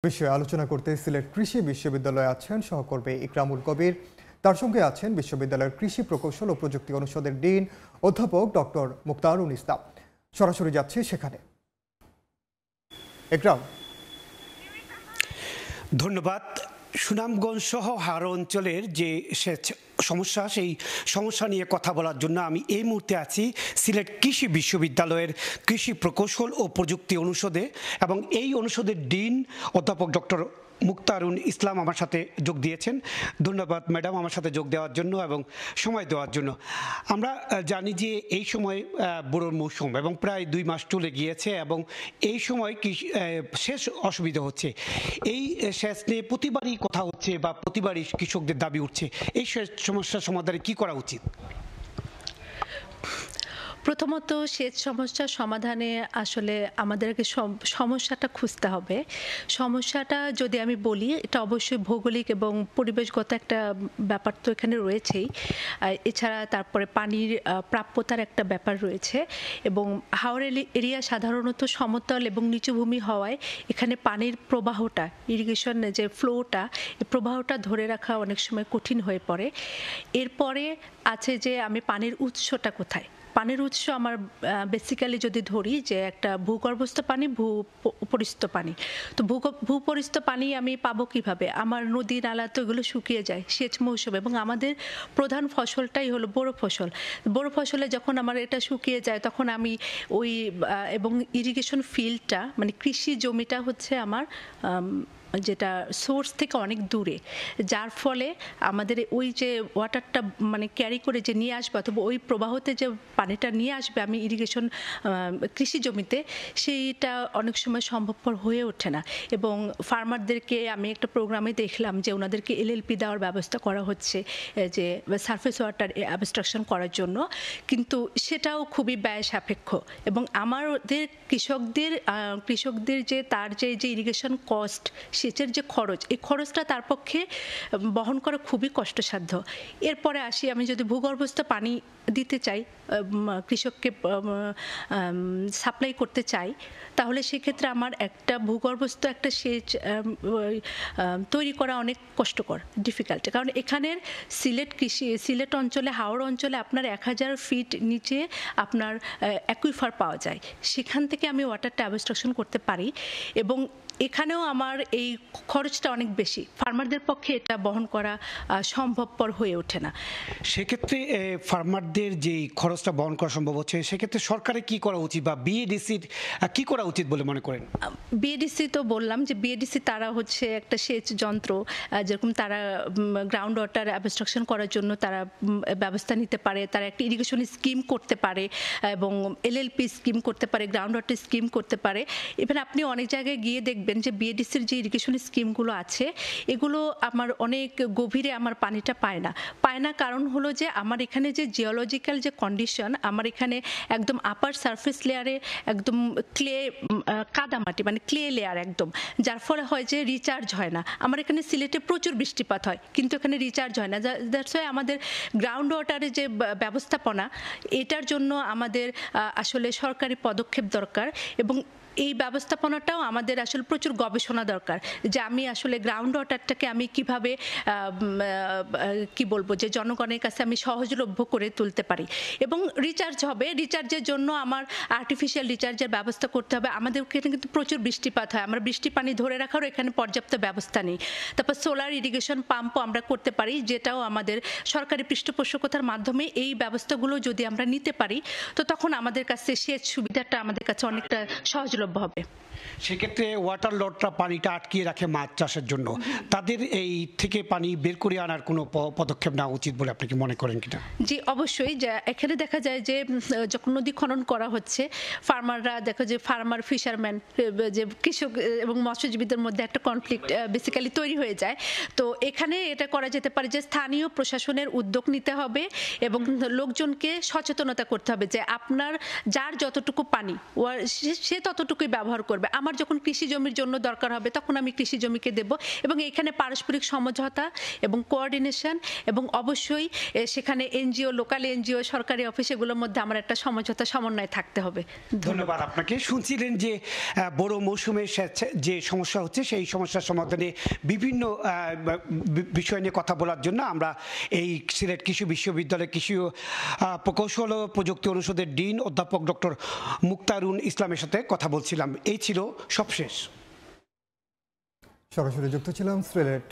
বিষয়ে আলোচনা করতে সিলেট কৃষি বিশ্ববিদ্যালয়ে আছেন সহকর্মী ইকরামুল কবির। তার সঙ্গে আছেন বিশ্ববিদ্যালয়ের কৃষি প্রকৌশল ও প্রযুক্তি অনুষদের ডিন অধ্যাপক ডক্টর মুক্তারুন ইসলাম। সরাসরি যাচ্ছি সেখানে। ইকরাম, ধন্যবাদ। সুনামগঞ্জ সহ হাওড় অঞ্চলের যে সেচ সমস্যা, সেই সমস্যা নিয়ে কথা বলার জন্য আমি এই মুহূর্তে আছি সিলেট কৃষি বিশ্ববিদ্যালয়ের কৃষি প্রকৌশল ও প্রযুক্তি অনুষদে, এবং এই অনুষদের ডিন অধ্যাপক ডক্টর মুক্তারুন ইসলাম আমার সাথে যোগ দিয়েছেন। ধন্যবাদ ম্যাডাম আমার সাথে যোগ দেওয়ার জন্য এবং সময় দেওয়ার জন্য। আমরা জানি যে এই সময় বোরোর মৌসুম এবং প্রায় 2 মাস চলে গিয়েছে, এবং এই সময় সেচ অসুবিধা হচ্ছে। এই সেচ নিয়ে প্রতিবারই কথা হচ্ছে বা প্রতিবারই কৃষকদের দাবি উঠছে। এই সেচ সমস্যার সমাধানে কি করা উচিত? প্রথমত সেচ সমস্যার সমাধানে আসলে আমাদেরকে সমস্যাটা খুঁজতে হবে। সমস্যাটা যদি আমি বলি, এটা অবশ্যই ভৌগোলিক এবং পরিবেশগত একটা ব্যাপার তো এখানে রয়েছেই। এছাড়া তারপরে পানির প্রাপ্যতার একটা ব্যাপার রয়েছে, এবং হাওড় এরিয়া সাধারণত সমতল এবং নিচু ভূমি হওয়ায় এখানে পানির প্রবাহটা, ইরিগেশন যে ফ্লোটা, এই প্রবাহটা ধরে রাখা অনেক সময় কঠিন হয়ে পড়ে। এরপরে আছে যে আমি পানির উৎসটা কোথায়। পানির উৎস আমার বেসিক্যালি যদি ধরি যে একটা ভূগর্ভস্থ পানি, ভূপরিস্থ পানি। তো ভূপরিস্থ পানি আমি পাবো কিভাবে? আমার নদী নালা তো এগুলো শুকিয়ে যায় সেচ মৌসুমে, এবং আমাদের প্রধান ফসলটাই হলো বোরো ফসল। বোরো ফসলে যখন আমার এটা শুকিয়ে যায়, তখন আমি ওই এবং ইরিগেশন ফিল্ডটা মানে কৃষি জমিটা হচ্ছে আমার যেটা সোর্স থেকে অনেক দূরে, যার ফলে আমাদের ওই যে ওয়াটারটা মানে ক্যারি করে যে নিয়ে আসবে, অথবা ওই প্রবাহতে যে পানিটা নিয়ে আসবে আমি ইরিগেশন কৃষি জমিতে, সেইটা অনেক সময় সম্ভবপর হয়ে ওঠে না। এবং ফার্মারদেরকে আমি একটা প্রোগ্রামে দেখলাম যে ওনাদেরকে এলএলপি দেওয়ার ব্যবস্থা করা হচ্ছে, যে সারফেস ওয়াটার অ্যাবস্ট্রাকশন করার জন্য, কিন্তু সেটাও খুবই ব্যয় সাপেক্ষ। এবং আমাদের কৃষকদের যে তার যে ইরিগেশন কস্ট, সেচের যে খরচ, এই খরচটা তার পক্ষে বহন করা খুবই কষ্টসাধ্য। এরপরে আসি, আমি যদি ভূগর্ভস্থ পানি দিতে চাই, কৃষককে সাপ্লাই করতে চাই, তাহলে সেক্ষেত্রে আমার একটা ভূগর্ভস্থ একটা সেচ তৈরি করা অনেক কষ্টকর, ডিফিকাল্ট। কারণ এখানের সিলেট অঞ্চলে, হাওড় অঞ্চলে আপনার 1000 ফিট নিচে আপনার অ্যাকুইফার পাওয়া যায়। সেখান থেকে আমি ওয়াটারটা অ্যাবস্ট্রাকশন করতে পারি, এবং এখানেও আমার এই খরচটা অনেক বেশি। ফার্মারদের পক্ষে এটা বহন করা সম্ভবপর হয়ে ওঠে না। সেক্ষেত্রে ফার্মারদের যে খরচটা বহন করা সম্ভব হচ্ছে, সেক্ষেত্রে সরকারের কি করা উচিত বা বিএডিসির কি করা উচিত বলে মনে করেন? বিএডিসি তো বললাম যে বিএডিসি তারা হচ্ছে একটা সেচ যন্ত্র, যেরকম তারা গ্রাউন্ড ওয়াটার অ্যাবস্ট্রাকশন করার জন্য তারা ব্যবস্থা নিতে পারে, তারা একটা ইরিগেশন স্কিম করতে পারে, এবং এলএলপি স্কিম করতে পারে, গ্রাউন্ড ওয়াটার স্কিম করতে পারে। ইভেন আপনি অনেক জায়গায় গিয়ে দেখবেন যে বিএডিসির যে ইরিগেশন স্কিমগুলো আছে, এগুলো আমার অনেক গভীরে আমার পানিটা পায় না। কারণ হলো যে আমার এখানে যে জিওলজিক্যাল যে কন্ডিশন, আমার এখানে একদম আপার সারফেস লেয়ারে একদম কাদামাটি মানে ক্লে লেয়ার একদম, যার ফলে হয় যে রিচার্জ হয় না। আমার এখানে সিলেটে প্রচুর বৃষ্টিপাত হয়, কিন্তু এখানে রিচার্জ হয় না। দ্যাটস ওয়াই আমাদের গ্রাউন্ড ওয়াটারের যে ব্যবস্থাপনা, এটার জন্য আমাদের আসলে সরকারি পদক্ষেপ দরকার, এবং এই ব্যবস্থাপনাটাও আমাদের আসলে প্রচুর গবেষণা দরকার, যে আমি আসলে গ্রাউন্ড ওয়াটারটাকে আমি কিভাবে কি বলবো যে জনগণের কাছে আমি সহজলভ্য করে তুলতে পারি। এবং রিচার্জ হবে, রিচার্জের জন্য আমার আর্টিফিশিয়াল রিচার্জের ব্যবস্থা করতে হবে। আমাদের এখানে কিন্তু প্রচুর বৃষ্টিপাত হয়, আমরা বৃষ্টি পানি ধরে রাখারও এখানে পর্যাপ্ত ব্যবস্থা নেই। তারপর সোলার ইরিগেশন পাম্পও আমরা করতে পারি, যেটাও আমাদের সরকারি পৃষ্ঠপোষকতার মাধ্যমে এই ব্যবস্থাগুলো যদি আমরা নিতে পারি, তো তখন আমাদের কাছে সেচ সুবিধাটা আমাদের কাছে অনেকটা সহজলভ্য হবে। সেক্ষেত্রে ওয়াটার লটরা পানিটা আটকিয়ে রাখে মাছ চাষের জন্য, তাদের এই থেকে পানি বের করে আনার কোনো পদক্ষেপ নেওয়া উচিত বলে আপনি কি মনে করেন কিনা? জি অবশ্যই। এখানে দেখা যায় যে যখন নদী খনন করা হচ্ছে, ফার্মাররা দেখো যে ফার্মার ফিশারম্যান যে কৃষক এবং মৎস্যজীবীদের মধ্যে একটা কনফ্লিক্ট বেসিক্যালি তৈরি হয়ে যায়। তো এখানে এটা করা যেতে পারে যে স্থানীয় প্রশাসনের উদ্যোগ নিতে হবে, এবং লোকজনকে সচেতনতা করতে হবে যে আপনার যার যতটুকু পানি সে ততটুকু ততটুকুই ব্যবহার করবে। আমার যখন কৃষি জমির জন্য দরকার হবে তখন আমি কৃষি জমিকে দেব, এবং এখানে পারস্পরিক সমঝোতা এবং কোঅর্ডিনেশন, এবং অবশ্যই সেখানে এনজিও, লোকাল এনজিও, সরকারি অফিস, এগুলোর মধ্যে আমার একটা সমঝোতা, সমন্বয় থাকতে হবে। ধন্যবাদ আপনাকে। শুনছিলেন যে বড় মৌসুমে যে সমস্যা হচ্ছে সেই সমস্যার সমাধানে বিভিন্ন বিষয় নিয়ে কথা বলার জন্য আমরা এই সিলেট কৃষি বিশ্ববিদ্যালয়ের কৃষি প্রকৌশল ও প্রযুক্তি অনুষদের ডিন অধ্যাপক ডক্টর মুক্তারুন ইসলামের সাথে কথা বলছিলাম। এই ছিল সবশেষ। সরাসরি যুক্ত ছিলাম সিলেট